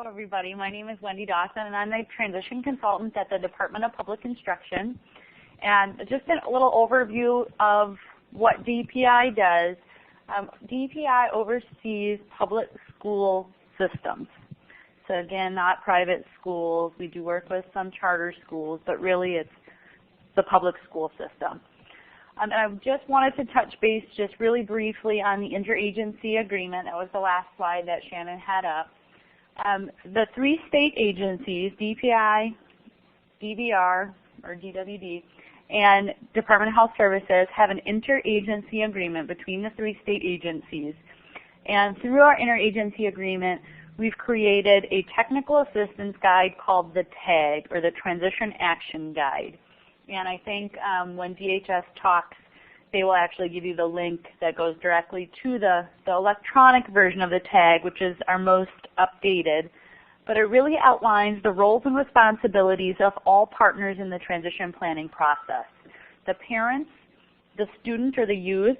Hello, everybody. My name is Wendy Dawson, and I'm the transition consultant at the Department of Public Instruction. And just a little overview of what DPI does. DPI oversees public school systems. So again, not private schools. We do work with some charter schools, but really it's the public school system. And I just wanted to touch base just really briefly on the interagency agreement. That was the last slide that Shannon had up. The three state agencies, DPI, DVR, or DWD, and Department of Health Services have an interagency agreement between the three state agencies. And through our interagency agreement, we've created a technical assistance guide called the TAG, or the Transition Action Guide. And I think when DHS talks, they will actually give you the link that goes directly to the electronic version of the TAG, which is our most updated. But it really outlines the roles and responsibilities of all partners in the transition planning process. The parents, the student or the youth,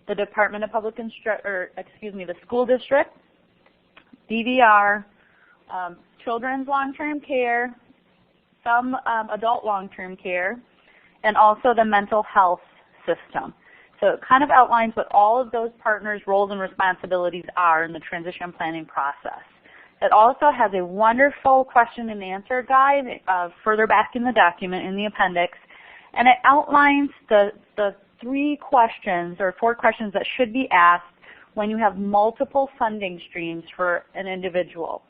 the Department of Public the school district, DVR, children's long-term care, some adult long-term care, and also the mental health system. So it kind of outlines what all of those partners' roles and responsibilities are in the transition planning process. It also has a wonderful question and answer guide further back in the document in the appendix, and it outlines the 3 questions or 4 questions that should be asked when you have multiple funding streams for an individual.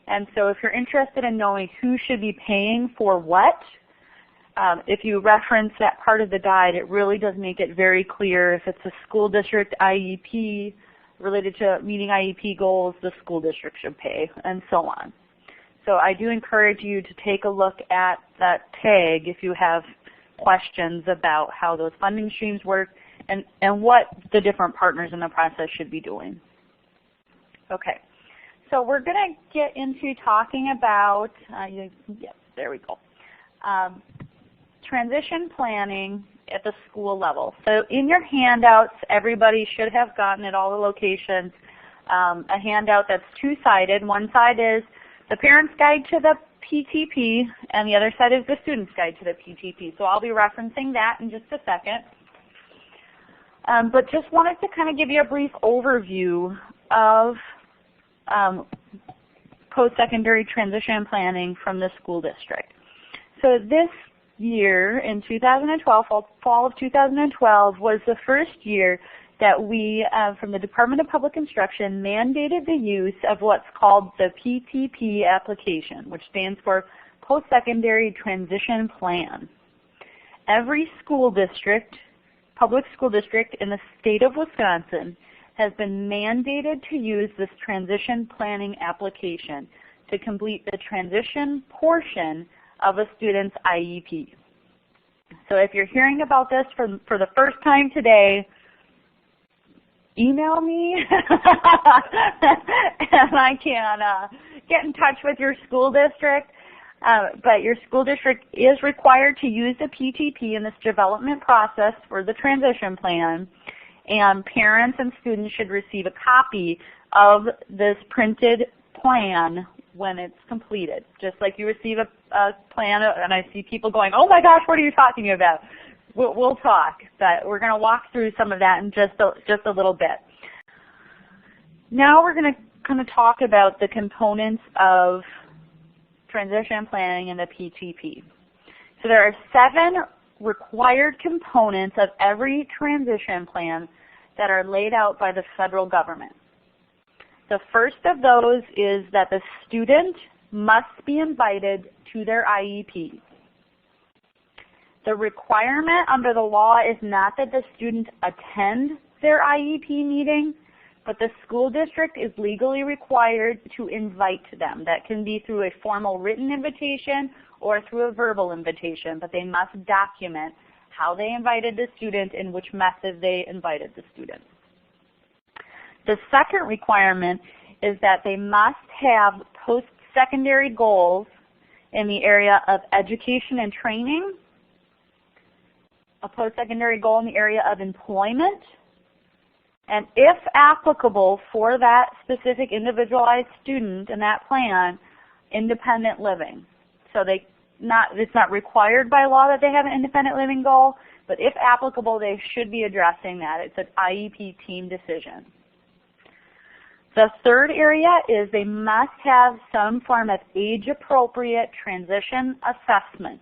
And so if you're interested in knowing who should be paying for what, if you reference that part of the guide, it really does make it very clear. If it's a school district IEP related to meeting IEP goals, the school district should pay, and so on. So I do encourage you to take a look at that TAG if you have questions about how those funding streams work and what the different partners in the process should be doing. Okay, so we're going to get into talking about, there we go. Transition planning at the school level. So in your handouts, everybody should have gotten at all the locations a handout that's 2-sided. One side is the parent's guide to the PTP, and the other side is the student's guide to the PTP. So I'll be referencing that in just a second. But just wanted to kind of give you a brief overview of post-secondary transition planning from the school district. So this year in 2012, fall of 2012, was the first year that we, from the Department of Public Instruction, mandated the use of what's called the PTP application, which stands for Post-Secondary Transition Plan. Every school district, public school district in the state of Wisconsin, has been mandated to use this transition planning application to complete the transition portion of a student's IEP. So if you're hearing about this for the first time today, email me and I can get in touch with your school district. But your school district is required to use the PTP in this development process for the transition plan, and parents and students should receive a copy of this printed plan when it's completed. Just like you receive a plan, and I see people going, oh my gosh, what are you talking about? We'll talk, but we're going to walk through some of that in just a little bit. Now we're going to kind of talk about the components of transition planning in the PTP. So there are 7 required components of every transition plan that are laid out by the federal government. The first of those is that the student must be invited to their IEP. The requirement under the law is not that the student attend their IEP meeting, but the school district is legally required to invite them. That can be through a formal written invitation or through a verbal invitation, but they must document how they invited the student and which method they invited the student. The second requirement is that they must have post-secondary goals in the area of education and training, a post-secondary goal in the area of employment, And if applicable for that specific individualized student in that plan, independent living. So it's not required by law that they have an independent living goal, but if applicable, they should be addressing that. It's an IEP team decision. The third area is they must have some form of age-appropriate transition assessment.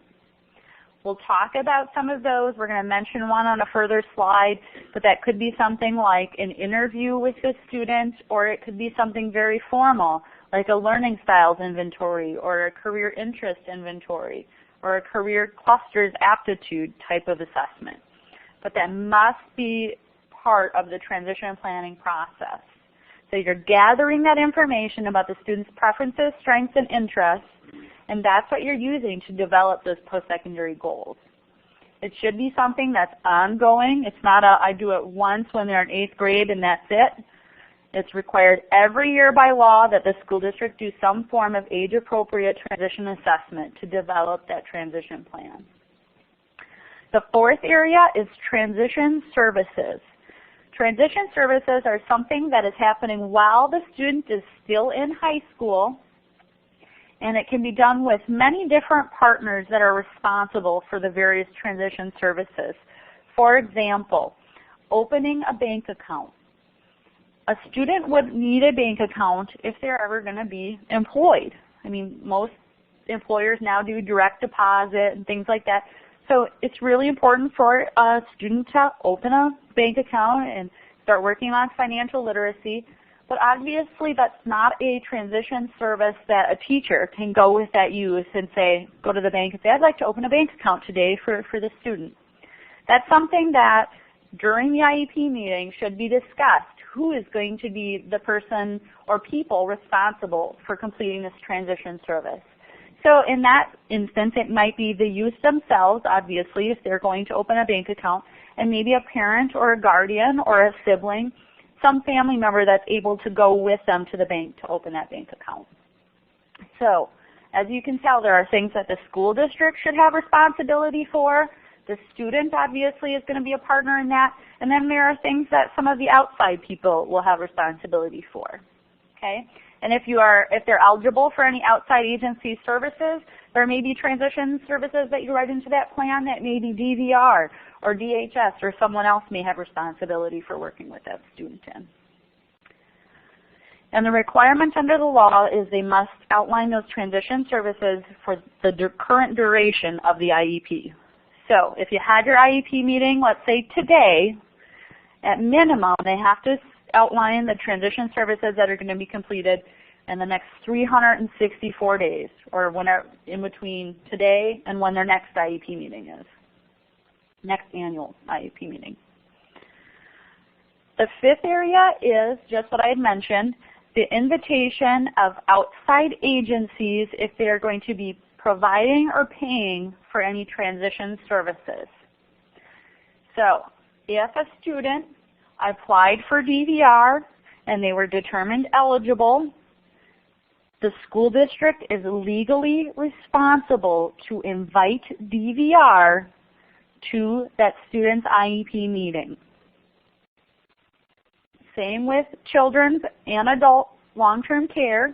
We'll talk about some of those. We're going to mention one on a further slide, but that could be something like an interview with the student, or it could be something very formal, like a learning styles inventory, or a career interest inventory, or a career clusters aptitude type of assessment. But that must be part of the transition planning process. So you're gathering that information about the student's preferences, strengths, and interests, and that's what you're using to develop those post-secondary goals. It should be something that's ongoing. It's not I do it once when they're in 8th grade and that's it. It's required every year by law that the school district do some form of age-appropriate transition assessment to develop that transition plan. The fourth area is transition services. Transition services are something that is happening while the student is still in high school, and it can be done with many different partners that are responsible for the various transition services. For example, opening a bank account. A student would need a bank account if they're ever going to be employed. I mean, most employers now do direct deposit and things like that. So it's really important for a student to open a bank account and start working on financial literacy. But obviously that's not a transition service that a teacher can go with that youth and say, go to the bank and say, I'd like to open a bank account today for the student. That's something that during the IEP meeting should be discussed. Who is going to be the person or people responsible for completing this transition service? So in that instance, it might be the youth themselves, obviously, if they're going to open a bank account, and maybe a parent or a guardian or a sibling, some family member that's able to go with them to the bank to open that bank account. So as you can tell, there are things that the school district should have responsibility for. The student obviously is going to be a partner in that. And then there are things that some of the outside people will have responsibility for. Okay? And if they're eligible for any outside agency services, there may be transition services that you write into that plan that may be DVR or DHS, or someone else may have responsibility for working with that student in. And the requirement under the law is they must outline those transition services for the current duration of the IEP. So if you had your IEP meeting, let's say today, at minimum they have to outline the transition services that are going to be completed in the next 364 days, or whenever in between today and when their next IEP meeting is, next annual IEP meeting. The fifth area is just what I had mentioned, the invitation of outside agencies if they are going to be providing or paying for any transition services. So if a student applied for DVR and they were determined eligible, the school district is legally responsible to invite DVR to that student's IEP meeting. Same with children's and adult long-term care.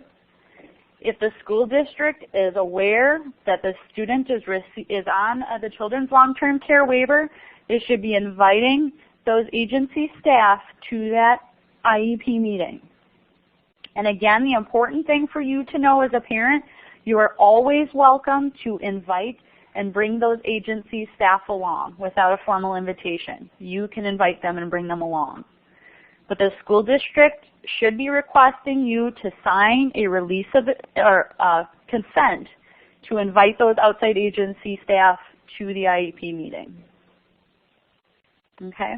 If the school district is aware that the student is on the children's long-term care waiver, they should be inviting those agency staff to that IEP meeting. And again, the important thing for you to know as a parent, you are always welcome to invite and bring those agency staff along without a formal invitation. You can invite them and bring them along. But the school district should be requesting you to sign a release of consent to invite those outside agency staff to the IEP meeting. Okay?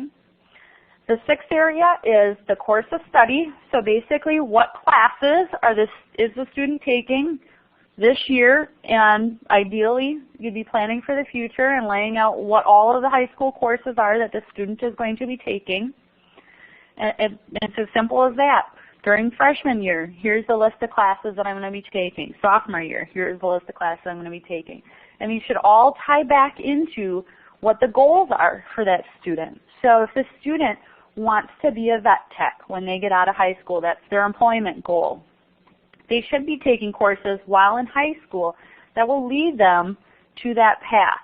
The sixth area is the course of study. So basically, what classes is the student taking this year, and ideally you'd be planning for the future and laying out what all of the high school courses are that the student is going to be taking. And it's as simple as that. During freshman year, here's the list of classes that I'm going to be taking. Sophomore year, here's the list of classes I'm going to be taking. And these should all tie back into what the goals are for that student. So if the student wants to be a vet tech when they get out of high school. That's their employment goal. They should be taking courses while in high school that will lead them to that path.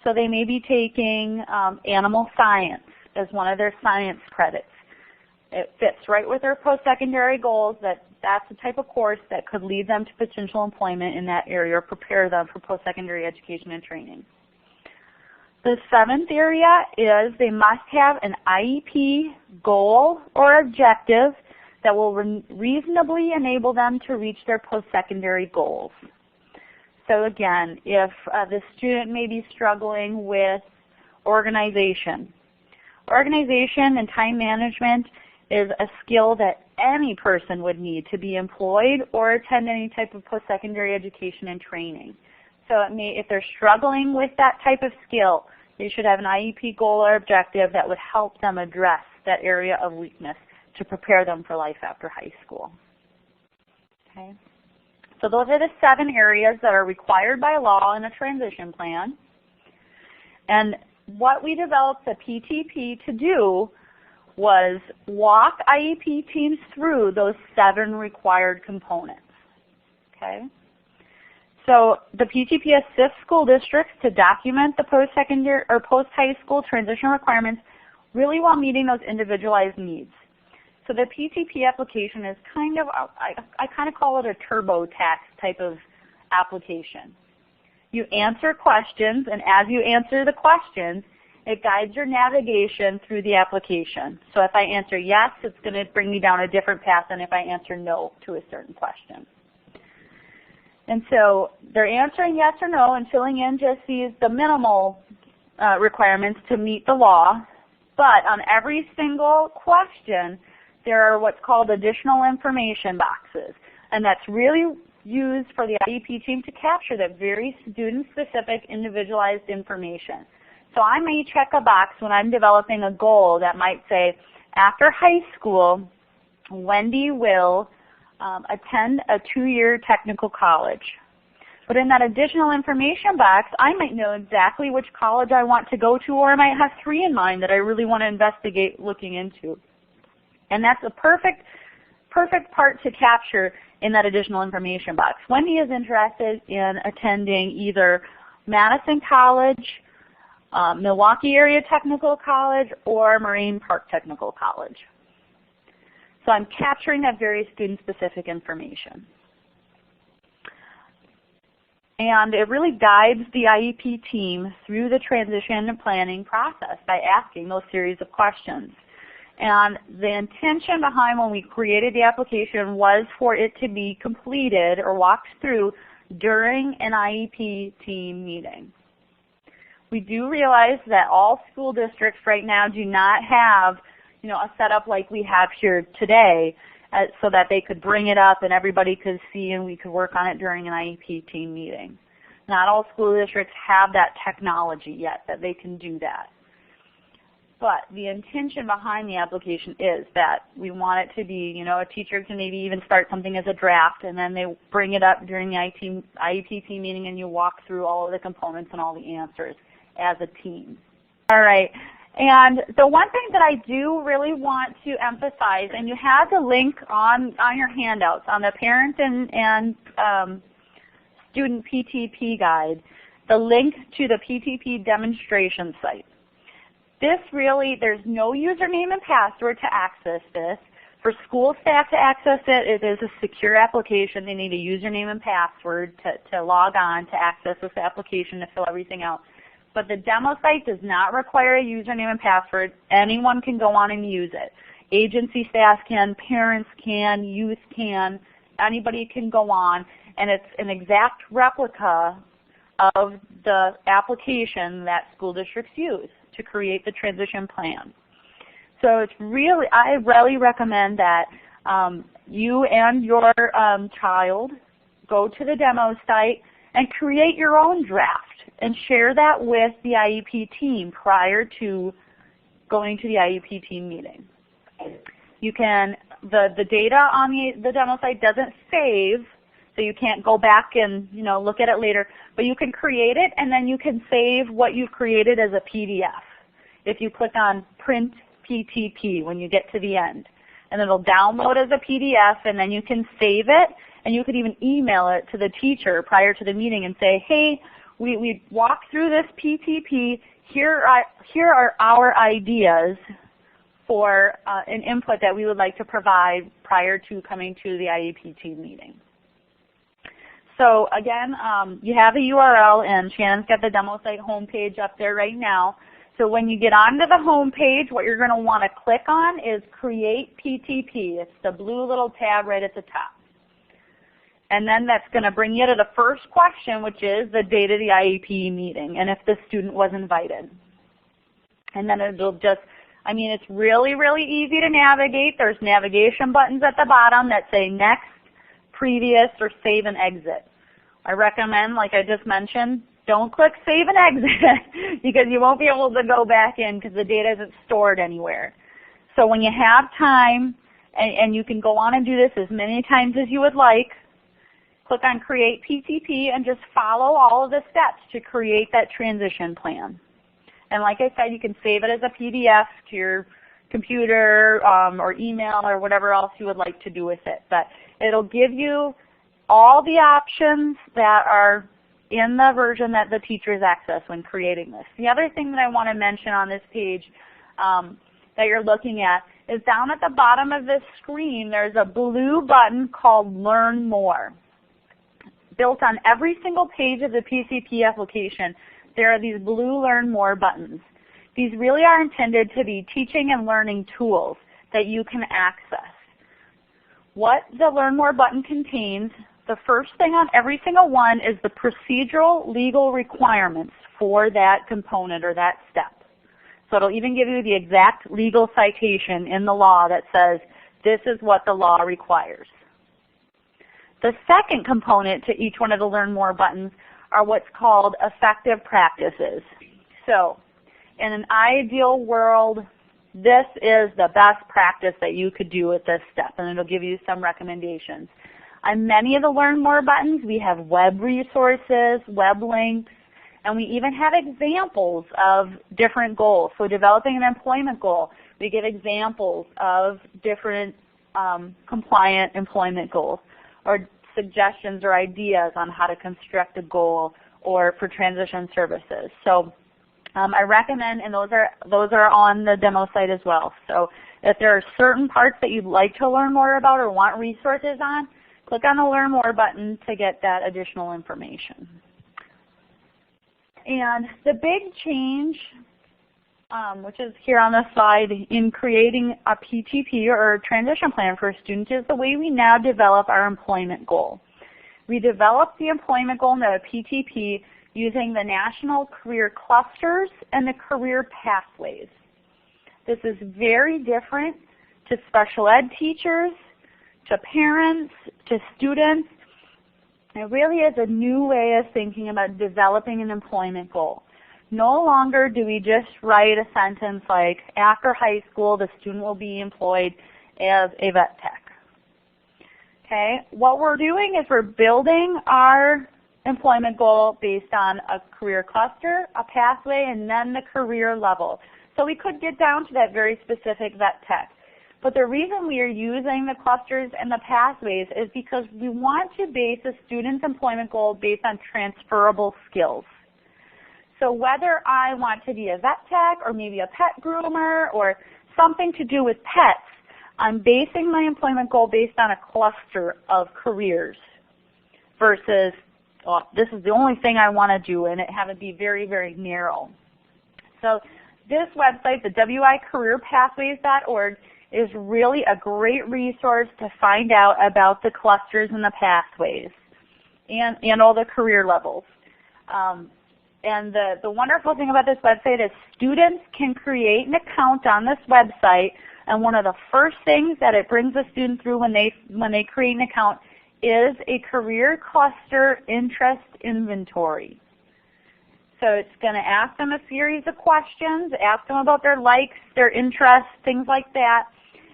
So they may be taking animal science as one of their science credits. It fits right with their post-secondary goals. That's the type of course that could lead them to potential employment in that area or prepare them for post-secondary education and training. The seventh area is they must have an IEP goal or objective that will reasonably enable them to reach their post-secondary goals. So again, if the student may be struggling with organization. Organization and time management is a skill that any person would need to be employed or attend any type of post-secondary education and training. So if they're struggling with that type of skill, they should have an IEP goal or objective that would help them address that area of weakness to prepare them for life after high school. Okay. So those are the 7 areas that are required by law in a transition plan. And what we developed the PTP to do was walk IEP teams through those 7 required components. Okay? So the PTP assists school districts to document the post-secondary or post-high school transition requirements really while meeting those individualized needs. So the PTP application is kind of, I kind of call it a TurboTax type of application. You answer questions, and as you answer the questions, it guides your navigation through the application. So if I answer yes, it's going to bring me down a different path than if I answer no to a certain question. And so they're answering yes or no and filling in just the minimal requirements to meet the law. But on every single question, there are what's called additional information boxes. And that's really used for the IEP team to capture that very student-specific, individualized information. So I may check a box when I'm developing a goal that might say, after high school, Wendy will attend a 2-year technical college. But in that additional information box, I might know exactly which college I want to go to, or I might have 3 in mind that I really want to investigate looking into. And that's a perfect part to capture in that additional information box. Wendy is interested in attending either Madison College, Milwaukee Area Technical College, or Moraine Park Technical College. So I'm capturing that very student-specific information. And it really guides the IEP team through the transition and planning process by asking those series of questions. And the intention behind when we created the application was for it to be completed or walked through during an IEP team meeting. We do realize that all school districts right now do not have a setup like we have here today so that they could bring it up and everybody could see and we could work on it during an IEP team meeting. Not all school districts have that technology yet that they can do that. But the intention behind the application is that we want it to be, a teacher can maybe even start something as a draft and then they bring it up during the IEP team meeting and you walk through all of the components and all the answers as a team. All right. And the one thing that I do really want to emphasize, and you have the link on your handouts on the parent and student PTP guide, the link to the PTP demonstration site. This really, there's no username and password to access this. For school staff to access it, it is a secure application. They need a username and password to log on to access this application to fill everything out. But the demo site does not require a username and password. Anyone can go on and use it. Agency staff can, parents can, youth can, anybody can go on, and it's an exact replica of the application that school districts use to create the transition plan. So it's really, I really recommend that you and your child go to the demo site and create your own draft and share that with the IEP team prior to going to the IEP team meeting. You can, the data on the demo site doesn't save, so you can't go back and look at it later, but you can create it and then you can save what you've created as a PDF. If you click on Print PTP when you get to the end. And it'll download as a PDF, and then you can save it, and you could even email it to the teacher prior to the meeting and say, hey, we walked through this PTP. Here are our ideas for an input that we would like to provide prior to coming to the IEP team meeting. So again, you have a URL, and Shannon's got the demo site homepage up there right now. So when you get onto the homepage, what you're going to want to click on is Create PTP. It's the blue little tab right at the top. And then that's going to bring you to the first question, which is the date of the IEP meeting and if the student was invited. And then it'll just, I mean, it's really, really easy to navigate. There's navigation buttons at the bottom that say Next, Previous, or Save and Exit. I recommend, like I just mentioned, don't click Save and Exit because you won't be able to go back in because the data isn't stored anywhere. So when you have time, and you can go on and do this as many times as you would like, click on Create PTP and just follow all of the steps to create that transition plan. And like I said, you can save it as a PDF to your computer or email or whatever else you would like to do with it. But it'll give you all the options that are in the version that the teachers access when creating this. The other thing that I want to mention on this page that you're looking at is down at the bottom of this screen, there's a blue button called Learn More. Built on every single page of the PCP application, there are these blue Learn More buttons. These really are intended to be teaching and learning tools that you can access. What the Learn More button contains, the first thing on every single one is the procedural legal requirements for that component or that step. So it'll even give you the exact legal citation in the law that says this is what the law requires. The second component to each one of the Learn More buttons are what's called effective practices. So in an ideal world, this is the best practice that you could do with this step, and it'll give you some recommendations. On many of the Learn More buttons, we have web resources, web links, and we even have examples of different goals. So developing an employment goal, we give examples of different compliant employment goals, or suggestions or ideas on how to construct a goal or for transition services. So I recommend, and those are on the demo site as well. So if there are certain parts that you'd like to learn more about or want resources on, click on the Learn More button to get that additional information. And the big change, which is here on the slide, in creating a PTP or a transition plan for a student is the way we now develop our employment goal. We develop the employment goal in the PTP using the National Career Clusters and the Career Pathways. This is very different to special ed teachers, to parents, to students. It really is a new way of thinking about developing an employment goal. No longer do we just write a sentence like, after high school, the student will be employed as a vet tech. Okay, what we're doing is we're building our employment goal based on a career cluster, a pathway, and then the career level. So we could get down to that very specific vet tech. But the reason we are using the clusters and the pathways is because we want to base a student's employment goal based on transferable skills. So whether I want to be a vet tech or maybe a pet groomer or something to do with pets, I'm basing my employment goal based on a cluster of careers versus, oh, this is the only thing I want to do, and it have it be very, very narrow. So this website, the wicareerpathways.org, is really a great resource to find out about the clusters and the pathways and all the career levels. And the wonderful thing about this website is students can create an account on this website, and one of the first things that it brings a student through when they create an account is a career cluster interest inventory. So it's going to ask them a series of questions, ask them about their likes, their interests, things like that,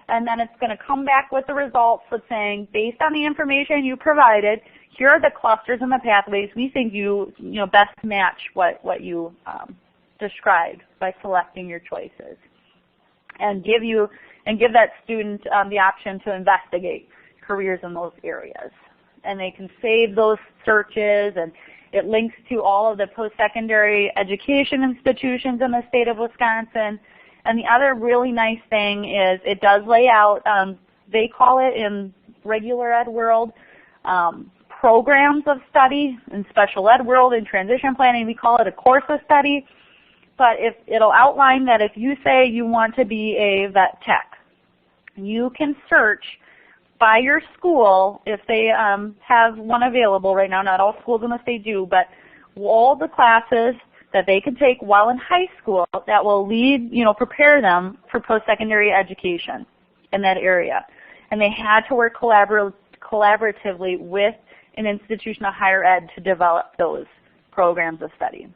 and then it's going to come back with the results of saying, based on the information you provided, here are the clusters and the pathways we think you best match what you described by selecting your choices. and give that student the option to investigate careers in those areas. And they can save those searches, and it links to all of the post-secondary education institutions in the state of Wisconsin. And the other really nice thing is it does lay out, they call it in regular ed world, programs of study. In special ed world, in transition planning, we call it a course of study. But it'll outline that if you say you want to be a vet tech, you can search by your school if they have one available right now. Not all schools in the state do, but all the classes that they can take while in high school that will lead, prepare them for post-secondary education in that area. And they had to work collaboratively with an institution of higher ed to develop those programs of study.